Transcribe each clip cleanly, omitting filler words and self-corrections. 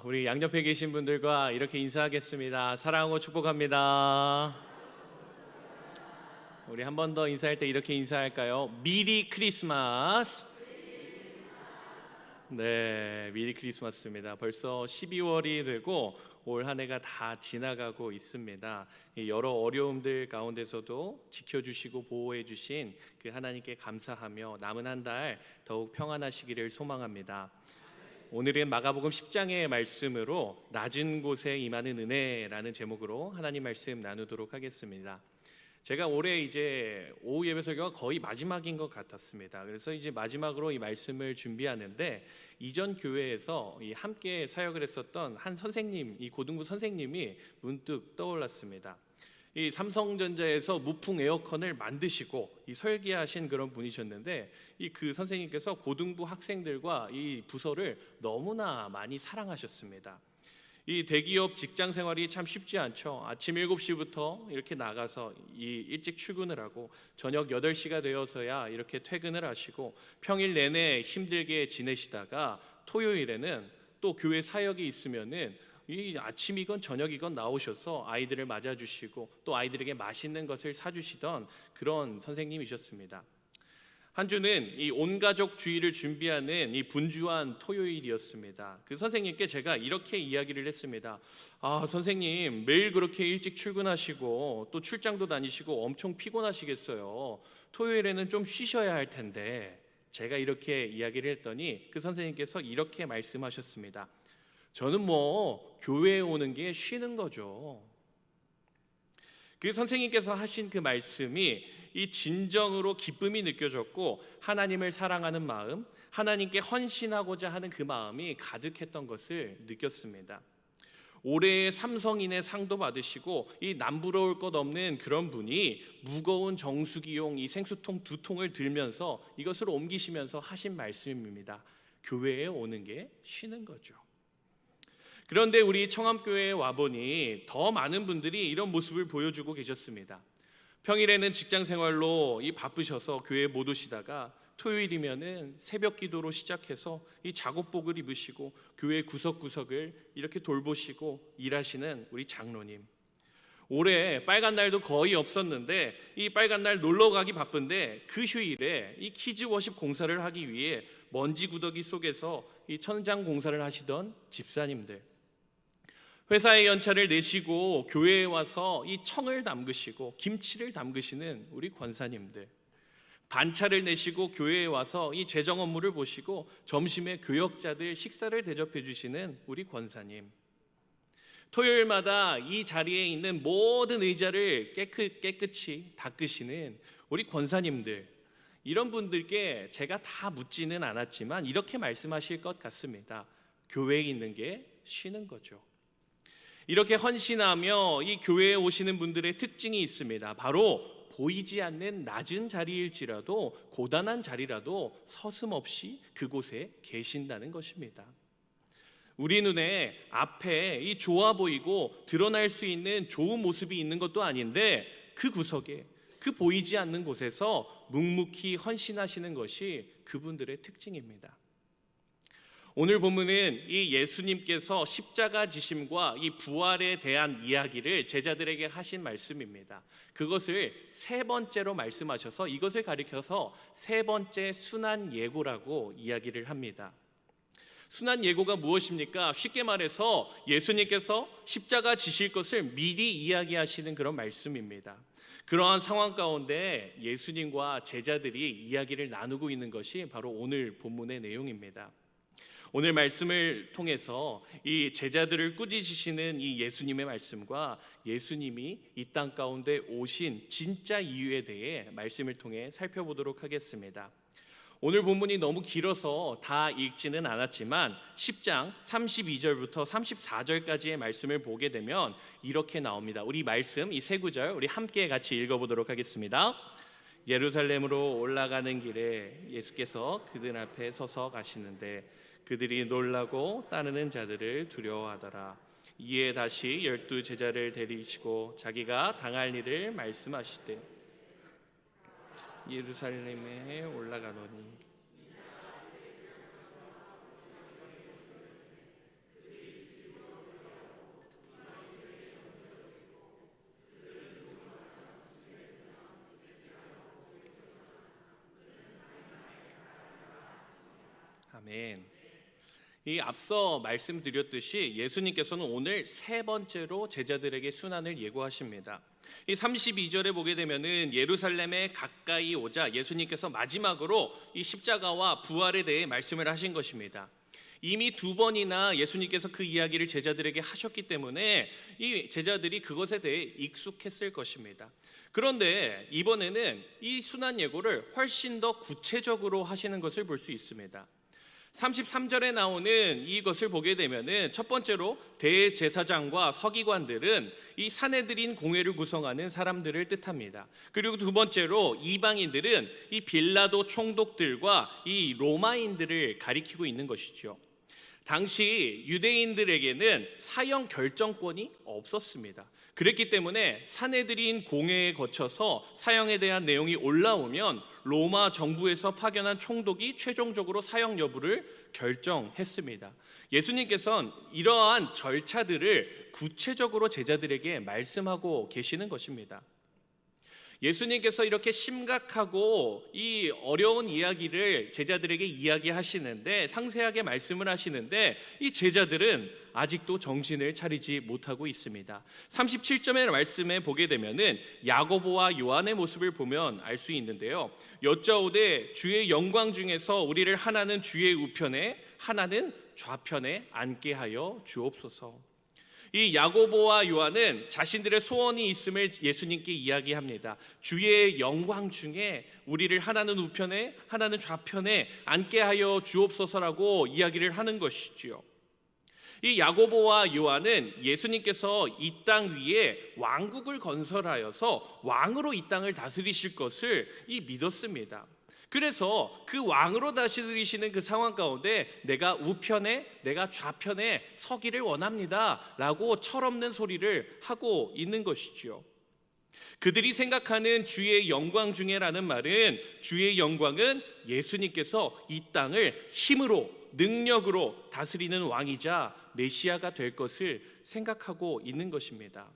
우리 양옆에 계신 분들과 이렇게 인사하겠습니다. 사랑하고 축복합니다. 우리 한 번 더 인사할 때 이렇게 인사할까요? 미리 크리스마스. 네, 미리 크리스마스입니다. 벌써 12월이 되고 올 한 해가 다 지나가고 있습니다. 이 여러 어려움들 가운데서도 지켜주시고 보호해주신 그 하나님께 감사하며 남은 한 달 더욱 평안하시기를 소망합니다. 오늘은 마가복음 10장의 말씀으로 낮은 곳에 임하는 은혜라는 제목으로 하나님 말씀 나누도록 하겠습니다. 제가 올해 이제 오후 예배 설교가 거의 마지막인 것 같았습니다. 그래서 이제 마지막으로 이 말씀을 준비하는데 이전 교회에서 이 함께 사역을 했었던 한 선생님, 이 고등부 선생님이 문득 떠올랐습니다. 이 삼성전자에서 무풍 에어컨을 만드시고 이 설계하신 그런 분이셨는데 이 그 선생님께서 고등부 학생들과 이 부서를 너무나 많이 사랑하셨습니다. 이 대기업 직장 생활이 참 쉽지 않죠. 아침 7시부터 이렇게 나가서 일찍 출근을 하고 저녁 8시가 되어서야 이렇게 퇴근을 하시고 평일 내내 힘들게 지내시다가 토요일에는 또 교회 사역이 있으면은 이 아침이건 저녁이건 나오셔서 아이들을 맞아주시고 또 아이들에게 맛있는 것을 사주시던 그런 선생님이셨습니다. 한 주는 이 온가족 주일을 준비하는 이 분주한 토요일이었습니다. 그 선생님께 제가 이렇게 이야기를 했습니다. 선생님 매일 그렇게 일찍 출근하시고 또 출장도 다니시고 엄청 피곤하시겠어요. 토요일에는 좀 쉬셔야 할 텐데. 제가 이렇게 이야기를 했더니 그 선생님께서 이렇게 말씀하셨습니다. 저는 교회에 오는 게 쉬는 거죠. 그 선생님께서 하신 그 말씀이 이 진정으로 기쁨이 느껴졌고 하나님을 사랑하는 마음, 하나님께 헌신하고자 하는 그 마음이 가득했던 것을 느꼈습니다. 올해의 삼성인의 상도 받으시고 이 남부러울 것 없는 그런 분이 무거운 정수기용 이 생수통 2통을 들면서 이것을 옮기시면서 하신 말씀입니다. 교회에 오는 게 쉬는 거죠. 그런데 우리 청암교회에 와보니 더 많은 분들이 이런 모습을 보여주고 계셨습니다. 평일에는 직장생활로 바쁘셔서 교회에 못 오시다가 토요일이면은 새벽 기도로 시작해서 이 작업복을 입으시고 교회 구석구석을 이렇게 돌보시고 일하시는 우리 장로님. 올해 빨간 날도 거의 없었는데 이 빨간 날 놀러 가기 바쁜데 그 휴일에 이 키즈워십 공사를 하기 위해 먼지 구더기 속에서 이 천장 공사를 하시던 집사님들, 회사의 연차를 내시고 교회에 와서 이 청을 담그시고 김치를 담그시는 우리 권사님들, 반차를 내시고 교회에 와서 이 재정 업무를 보시고 점심에 교역자들 식사를 대접해 주시는 우리 권사님, 토요일마다 이 자리에 있는 모든 의자를 깨끗이 닦으시는 우리 권사님들, 이런 분들께 제가 다 묻지는 않았지만 이렇게 말씀하실 것 같습니다. 교회에 있는 게 쉬는 거죠. 이렇게 헌신하며 이 교회에 오시는 분들의 특징이 있습니다. 바로 보이지 않는 낮은 자리일지라도 고단한 자리라도 서슴없이 그곳에 계신다는 것입니다. 우리 눈에 앞에 이 좋아 보이고 드러날 수 있는 좋은 모습이 있는 것도 아닌데 그 구석에 그 보이지 않는 곳에서 묵묵히 헌신하시는 것이 그분들의 특징입니다. 오늘 본문은 이 예수님께서 십자가 지심과 이 부활에 대한 이야기를 제자들에게 하신 말씀입니다. 그것을 세 번째로 말씀하셔서 이것을 가리켜서 세 번째 순환 예고라고 이야기를 합니다. 순환 예고가 무엇입니까? 쉽게 말해서 예수님께서 십자가 지실 것을 미리 이야기하시는 그런 말씀입니다. 그러한 상황 가운데 예수님과 제자들이 이야기를 나누고 있는 것이 바로 오늘 본문의 내용입니다. 오늘 말씀을 통해서 이 제자들을 꾸짖으시는 이 예수님의 말씀과 예수님이 이 땅 가운데 오신 진짜 이유에 대해 말씀을 통해 살펴보도록 하겠습니다. 오늘 본문이 너무 길어서 다 읽지는 않았지만 10장 32절부터 34절까지의 말씀을 보게 되면 이렇게 나옵니다. 우리 말씀 이 세 구절 우리 함께 같이 읽어보도록 하겠습니다. 예루살렘으로 올라가는 길에 예수께서 그들 앞에 서서 가시는데 그들이 놀라고 따르는 자들을 두려워하더라. 이에 다시 12 제자를 데리시고 자기가 당할 일을 말씀하시되 예루살렘에 올라가노니 아멘. 이 앞서 말씀드렸듯이 예수님께서는 오늘 세 번째로 제자들에게 순환을 예고하십니다. 이 32절에 보게 되면은 예루살렘에 가까이 오자 예수님께서 마지막으로 이 십자가와 부활에 대해 말씀을 하신 것입니다. 이미 두 번이나 예수님께서 그 이야기를 제자들에게 하셨기 때문에 이 제자들이 그것에 대해 익숙했을 것입니다. 그런데 이번에는 이 순환 예고를 훨씬 더 구체적으로 하시는 것을 볼 수 있습니다. 33절에 나오는 이것을 보게 되면은 첫 번째로 대제사장과 서기관들은 이 사내들인 공회를 구성하는 사람들을 뜻합니다. 그리고 두 번째로 이방인들은 이 빌라도 총독들과 이 로마인들을 가리키고 있는 것이죠. 당시 유대인들에게는 사형 결정권이 없었습니다. 그랬기 때문에 사내들인 공회에 거쳐서 사형에 대한 내용이 올라오면 로마 정부에서 파견한 총독이 최종적으로 사형 여부를 결정했습니다. 예수님께서는 이러한 절차들을 구체적으로 제자들에게 말씀하고 계시는 것입니다. 예수님께서 이렇게 심각하고 이 어려운 이야기를 제자들에게 이야기하시는데, 상세하게 말씀을 하시는데 이 제자들은 아직도 정신을 차리지 못하고 있습니다. 37절의 말씀에 보게 되면은 야고보와 요한의 모습을 보면 알 수 있는데요. 여짜오되 주의 영광 중에서 우리를 하나는 주의 우편에 하나는 좌편에 앉게 하여 주옵소서. 이 야고보와 요한은 자신들의 소원이 있음을 예수님께 이야기합니다. 주의 영광 중에 우리를 하나는 우편에 하나는 좌편에 앉게 하여 주옵소서라고 이야기를 하는 것이지요. 이 야고보와 요한은 예수님께서 이 땅 위에 왕국을 건설하여서 왕으로 이 땅을 다스리실 것을 믿었습니다. 그래서 그 왕으로 다스리시는 그 상황 가운데 내가 우편에 내가 좌편에 서기를 원합니다 라고 철없는 소리를 하고 있는 것이지요. 그들이 생각하는 주의 영광 중에라는 말은, 주의 영광은 예수님께서 이 땅을 힘으로 능력으로 다스리는 왕이자 메시아가 될 것을 생각하고 있는 것입니다.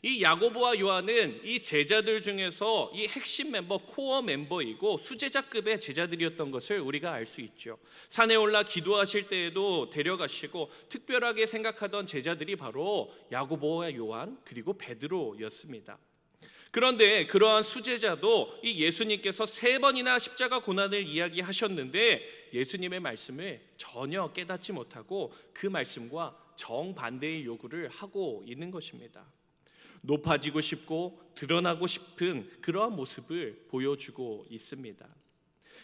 이 야고보와 요한은 이 제자들 중에서 이 핵심 멤버, 코어 멤버이고 수제자급의 제자들이었던 것을 우리가 알 수 있죠. 산에 올라 기도하실 때에도 데려가시고 특별하게 생각하던 제자들이 바로 야고보와 요한 그리고 베드로였습니다. 그런데 그러한 수제자도 이 예수님께서 세 번이나 십자가 고난을 이야기하셨는데 예수님의 말씀을 전혀 깨닫지 못하고 그 말씀과 정반대의 요구를 하고 있는 것입니다. 높아지고 싶고 드러나고 싶은 그러한 모습을 보여주고 있습니다.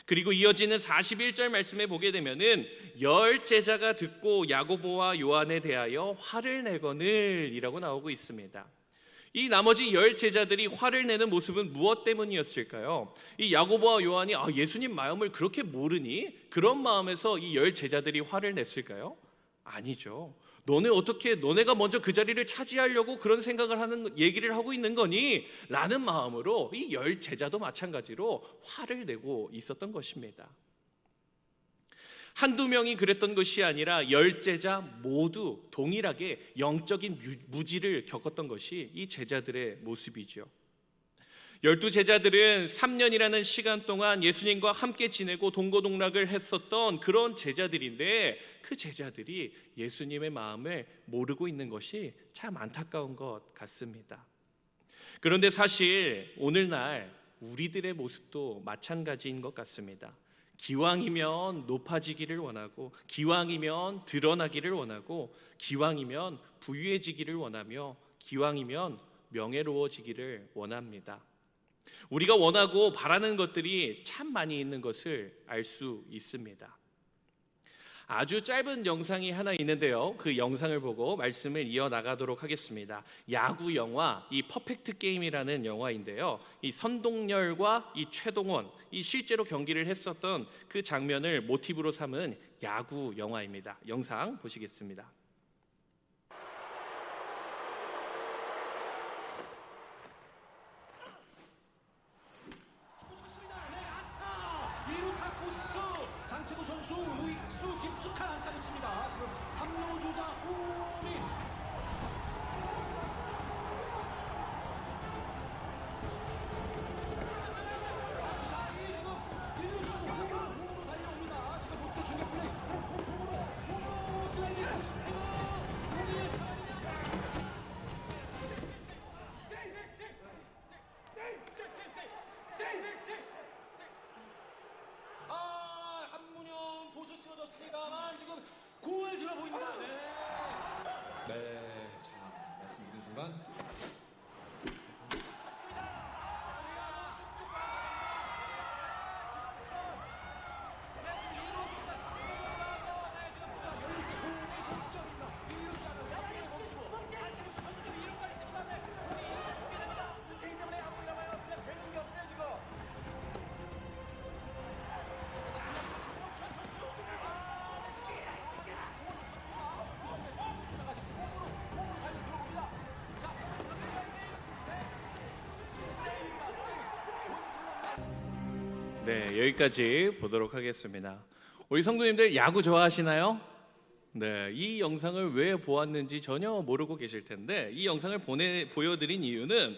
그리고 이어지는 41절 말씀에 보게 되면은 열 제자가 듣고 야고보와 요한에 대하여 화를 내거늘 이라고 나오고 있습니다. 이 나머지 열 제자들이 화를 내는 모습은 무엇 때문이었을까요? 이 야고보와 요한이 예수님 마음을 그렇게 모르니? 그런 마음에서 이 열 제자들이 화를 냈을까요? 아니죠. 너네가 먼저 그 자리를 차지하려고 그런 생각을 하는 얘기를 하고 있는 거니? 라는 마음으로 이 열 제자도 마찬가지로 화를 내고 있었던 것입니다. 한두 명이 그랬던 것이 아니라 열 제자 모두 동일하게 영적인 무지를 겪었던 것이 이 제자들의 모습이죠. 12 제자들은 3년이라는 시간 동안 예수님과 함께 지내고 동고동락을 했었던 그런 제자들인데 그 제자들이 예수님의 마음을 모르고 있는 것이 참 안타까운 것 같습니다. 그런데 사실 오늘날 우리들의 모습도 마찬가지인 것 같습니다. 기왕이면 높아지기를 원하고, 기왕이면 드러나기를 원하고, 기왕이면 부유해지기를 원하며, 기왕이면 명예로워지기를 원합니다. 우리가 원하고 바라는 것들이 참 많이 있는 것을 알 수 있습니다. 아주 짧은 영상이 하나 있는데요. 그 영상을 보고 말씀을 이어나가도록 하겠습니다. 야구 영화 이 퍼펙트 게임이라는 영화인데요. 이 선동열과 이 최동원 이 실제로 경기를 했었던 그 장면을 모티브로 삼은 야구 영화입니다. 영상 보시겠습니다. 장채구 선수 우익수 깊숙한 안타를 칩니다. 지금 3루 주자 홈인. 사이 지금 1루 주자 홈으로 달려옵니다. 지금 않았습니다만 지금 골 들어 보입니다. 네. 네. 자, 말씀드린 순간 네, 여기까지 보도록 하겠습니다. 우리 성도님들 야구 좋아하시나요? 네, 이 영상을 왜 보았는지 전혀 모르고 계실 텐데 이 영상을 보여드린 이유는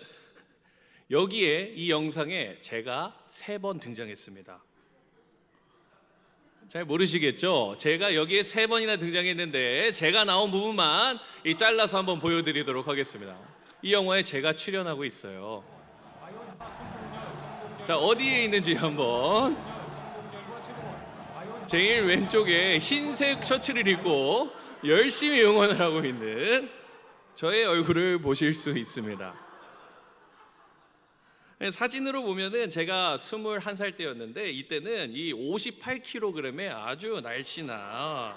여기에 이 영상에 제가 3번 등장했습니다. 잘 모르시겠죠? 제가 여기에 3번이나 등장했는데 제가 나온 부분만 잘라서 한번 보여드리도록 하겠습니다. 이 영화에 제가 출연하고 있어요. 자, 어디에 있는지 한번. 제일 왼쪽에 흰색 셔츠를 입고 열심히 응원을 하고 있는 저의 얼굴을 보실 수 있습니다. 사진으로 보면은 제가 21살 때였는데 이때는 이 58kg의 아주 날씬한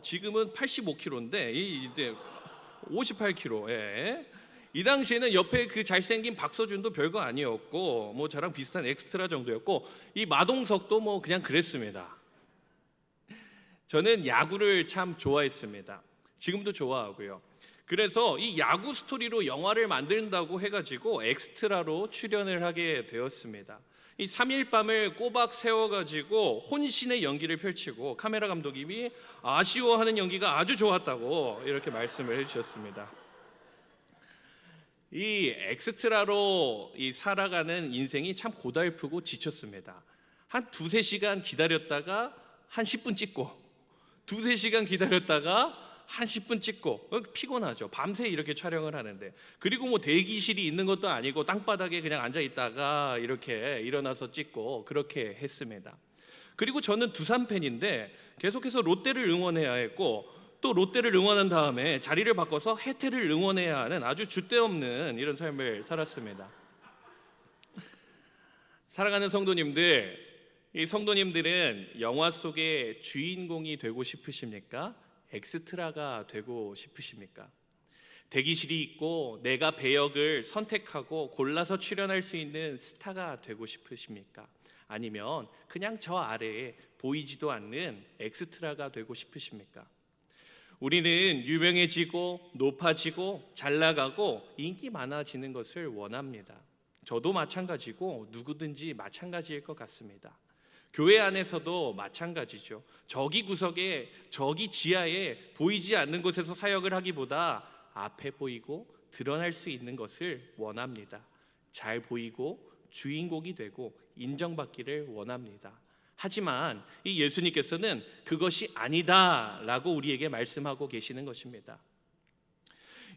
지금은 85kg인데 이때 58kg. 예. 이 당시에는 옆에 그 잘생긴 박서준도 별거 아니었고 뭐 저랑 비슷한 엑스트라 정도였고 이 마동석도 뭐 그냥 그랬습니다. 저는 야구를 참 좋아했습니다. 지금도 좋아하고요. 그래서 이 야구 스토리로 영화를 만든다고 해가지고 엑스트라로 출연을 하게 되었습니다. 이 3일 밤을 꼬박 세워가지고 혼신의 연기를 펼치고 카메라 감독님이 아쉬워하는 연기가 아주 좋았다고 이렇게 말씀을 해주셨습니다. 이 엑스트라로 살아가는 인생이 참 고달프고 지쳤습니다. 한 2-3시간 기다렸다가 한 10분 찍고 2-3시간 기다렸다가 한 10분 찍고 피곤하죠. 밤새 이렇게 촬영을 하는데 그리고 뭐 대기실이 있는 것도 아니고 땅바닥에 그냥 앉아 있다가 이렇게 일어나서 찍고 그렇게 했습니다. 그리고 저는 두산 팬인데 계속해서 롯데를 응원해야 했고 또 롯데를 응원한 다음에 자리를 바꿔서 해태를 응원해야 하는 아주 줏대없는 이런 삶을 살았습니다. 사랑하는 성도님들, 이 성도님들은 영화 속의 주인공이 되고 싶으십니까? 엑스트라가 되고 싶으십니까? 대기실이 있고 내가 배역을 선택하고 골라서 출연할 수 있는 스타가 되고 싶으십니까? 아니면 그냥 저 아래에 보이지도 않는 엑스트라가 되고 싶으십니까? 우리는 유명해지고 높아지고 잘나가고 인기 많아지는 것을 원합니다. 저도 마찬가지고 누구든지 마찬가지일 것 같습니다. 교회 안에서도 마찬가지죠. 저기 구석에 저기 지하에 보이지 않는 곳에서 사역을 하기보다 앞에 보이고 드러날 수 있는 것을 원합니다. 잘 보이고 주인공이 되고 인정받기를 원합니다. 하지만 이 예수님께서는 그것이 아니다라고 우리에게 말씀하고 계시는 것입니다.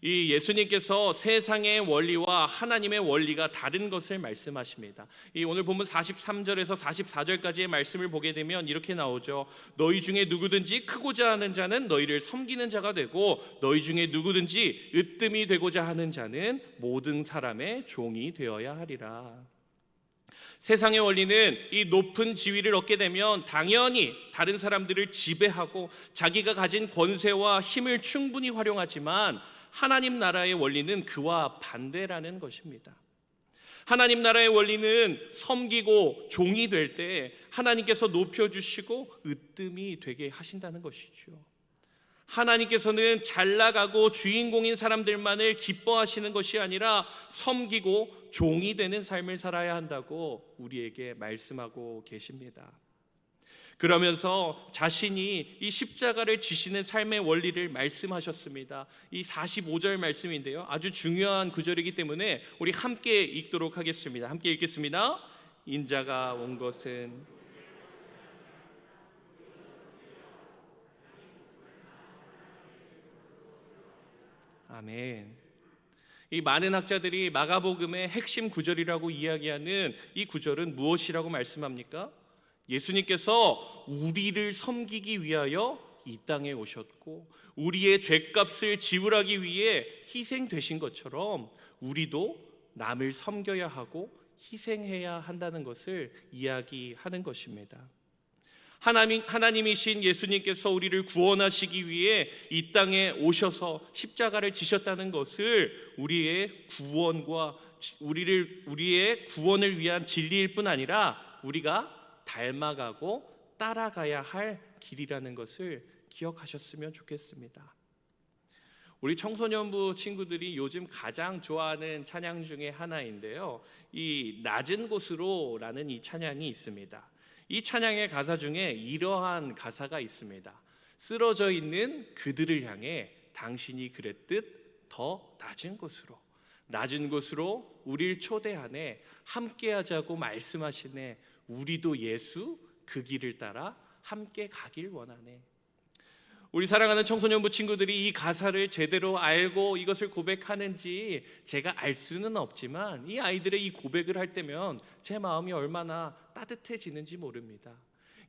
이 예수님께서 세상의 원리와 하나님의 원리가 다른 것을 말씀하십니다. 이 오늘 본문 43절에서 44절까지의 말씀을 보게 되면 이렇게 나오죠. 너희 중에 누구든지 크고자 하는 자는 너희를 섬기는 자가 되고 너희 중에 누구든지 으뜸이 되고자 하는 자는 모든 사람의 종이 되어야 하리라. 세상의 원리는 이 높은 지위를 얻게 되면 당연히 다른 사람들을 지배하고 자기가 가진 권세와 힘을 충분히 활용하지만 하나님 나라의 원리는 그와 반대라는 것입니다. 하나님 나라의 원리는 섬기고 종이 될 때 하나님께서 높여주시고 으뜸이 되게 하신다는 것이죠. 하나님께서는 잘나가고 주인공인 사람들만을 기뻐하시는 것이 아니라 섬기고 종이 되는 삶을 살아야 한다고 우리에게 말씀하고 계십니다. 그러면서 자신이 이 십자가를 지시는 삶의 원리를 말씀하셨습니다. 이 45절 말씀인데요, 아주 중요한 구절이기 때문에 우리 함께 읽도록 하겠습니다. 함께 읽겠습니다. 인자가 온 것은 아멘. 이 많은 학자들이 마가복음의 핵심 구절이라고 이야기하는 이 구절은 무엇이라고 말씀합니까? 예수님께서 우리를 섬기기 위하여 이 땅에 오셨고 우리의 죄값을 지불하기 위해 희생되신 것처럼 우리도 남을 섬겨야 하고 희생해야 한다는 것을 이야기하는 것입니다. 하나님이신 예수님께서 우리를 구원하시기 위해 이 땅에 오셔서 십자가를 지셨다는 것을 우리의 구원을 위한 진리일 뿐 아니라 우리가 닮아가고 따라가야 할 길이라는 것을 기억하셨으면 좋겠습니다. 우리 청소년부 친구들이 요즘 가장 좋아하는 찬양 중에 하나인데요, 이 낮은 곳으로라는 이 찬양이 있습니다. 이 찬양의 가사 중에 이러한 가사가 있습니다. 쓰러져 있는 그들을 향해 당신이 그랬듯 더 낮은 곳으로 우릴 초대하네, 함께하자고 말씀하시네, 우리도 예수 그 길을 따라 함께 가길 원하네. 우리 사랑하는 청소년부 친구들이 이 가사를 제대로 알고 이것을 고백하는지 제가 알 수는 없지만 이 아이들의 이 고백을 할 때면 제 마음이 얼마나 따뜻해지는지 모릅니다.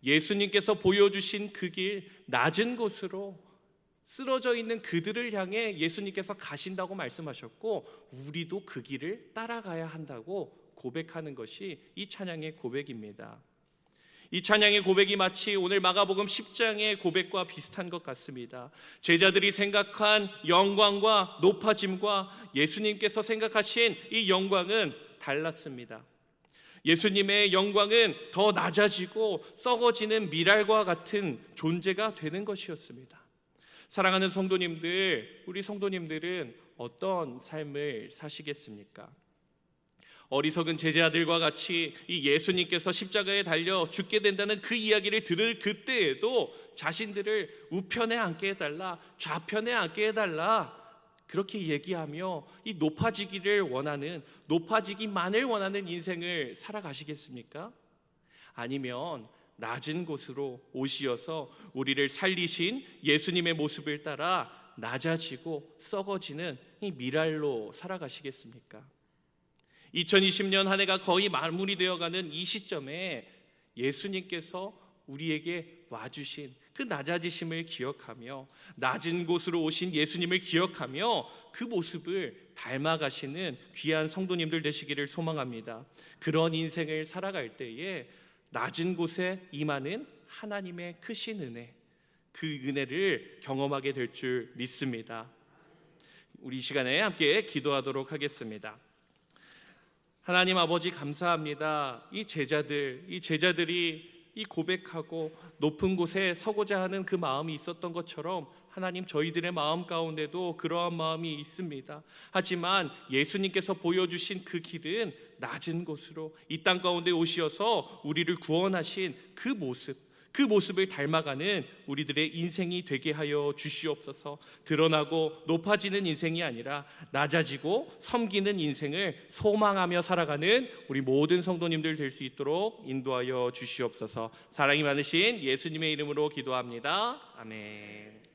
예수님께서 보여주신 그 길, 낮은 곳으로 쓰러져 있는 그들을 향해 예수님께서 가신다고 말씀하셨고 우리도 그 길을 따라가야 한다고 고백하는 것이 이 찬양의 고백입니다. 이 찬양의 고백이 마치 오늘 마가복음 10장의 고백과 비슷한 것 같습니다. 제자들이 생각한 영광과 높아짐과 예수님께서 생각하신 이 영광은 달랐습니다. 예수님의 영광은 더 낮아지고 썩어지는 미랄과 같은 존재가 되는 것이었습니다. 사랑하는 성도님들, 우리 성도님들은 어떤 삶을 사시겠습니까? 어리석은 제자들과 같이 이 예수님께서 십자가에 달려 죽게 된다는 그 이야기를 들을 그때에도 자신들을 우편에 앉게 해달라, 좌편에 앉게 해달라, 그렇게 얘기하며 이 높아지기만을 원하는 인생을 살아가시겠습니까? 아니면 낮은 곳으로 오시어서 우리를 살리신 예수님의 모습을 따라 낮아지고 썩어지는 이 미랄로 살아가시겠습니까? 2020년 한 해가 거의 마무리되어가는 이 시점에 예수님께서 우리에게 와주신 그 낮아지심을 기억하며 낮은 곳으로 오신 예수님을 기억하며 그 모습을 닮아가시는 귀한 성도님들 되시기를 소망합니다. 그런 인생을 살아갈 때에 낮은 곳에 임하는 하나님의 크신 은혜, 그 은혜를 경험하게 될 줄 믿습니다. 우리 이 시간에 함께 기도하도록 하겠습니다. 하나님 아버지, 감사합니다. 이 제자들이 이 고백하고 높은 곳에 서고자 하는 그 마음이 있었던 것처럼 하나님, 저희들의 마음 가운데도 그러한 마음이 있습니다. 하지만 예수님께서 보여주신 그 길은 낮은 곳으로 이 땅 가운데 오시어서 우리를 구원하신 그 모습을 닮아가는 우리들의 인생이 되게 하여 주시옵소서. 드러나고 높아지는 인생이 아니라 낮아지고 섬기는 인생을 소망하며 살아가는 우리 모든 성도님들 될 수 있도록 인도하여 주시옵소서. 사랑이 많으신 예수님의 이름으로 기도합니다. 아멘.